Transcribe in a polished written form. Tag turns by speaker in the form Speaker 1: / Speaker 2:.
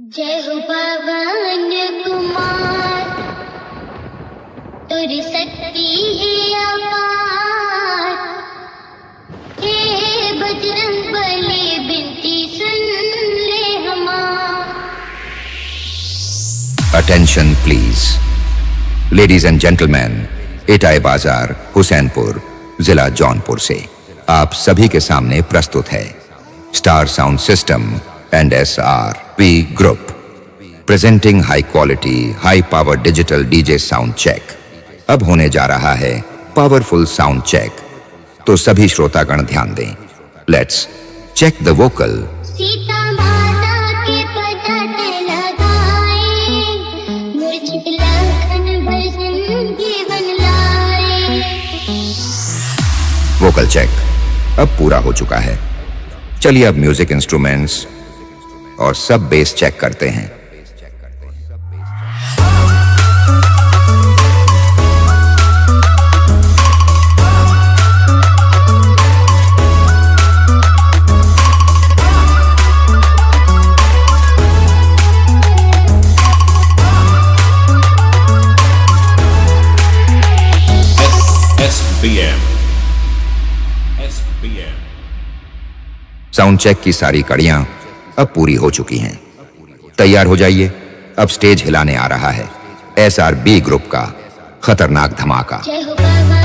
Speaker 1: जय हो पवन कुमार, तुरी शक्ति है अपार। हे बजरंग बली बिनती सुन ले हमार।
Speaker 2: Attention please. Ladies and gentlemen, itai बाजार हुसैनपुर जिला जौनपुर से आप सभी के सामने प्रस्तुत है star sound system and SRP group presenting high quality high power digital DJ sound check. अब होने जा रहा है पावरफुल साउंड चेक, तो सभी श्रोतागण ध्यान दें। लेट्स चेक द वोकल।
Speaker 1: सीता माता के पता लगाए, मूर्छित लखन भजन जीवन लाए।
Speaker 2: वोकल चेक अब पूरा हो चुका है। चलिए अब म्यूजिक इंस्ट्रूमेंट्स और सब बेस चेक करते हैं।
Speaker 3: SBM
Speaker 2: साउंड चेक की सारी कड़ियां अब पूरी हो चुकी हैं। तैयार हो जाइए, अब स्टेज हिलाने आ रहा है SRB ग्रुप का खतरनाक धमाका।
Speaker 1: जय हो पवन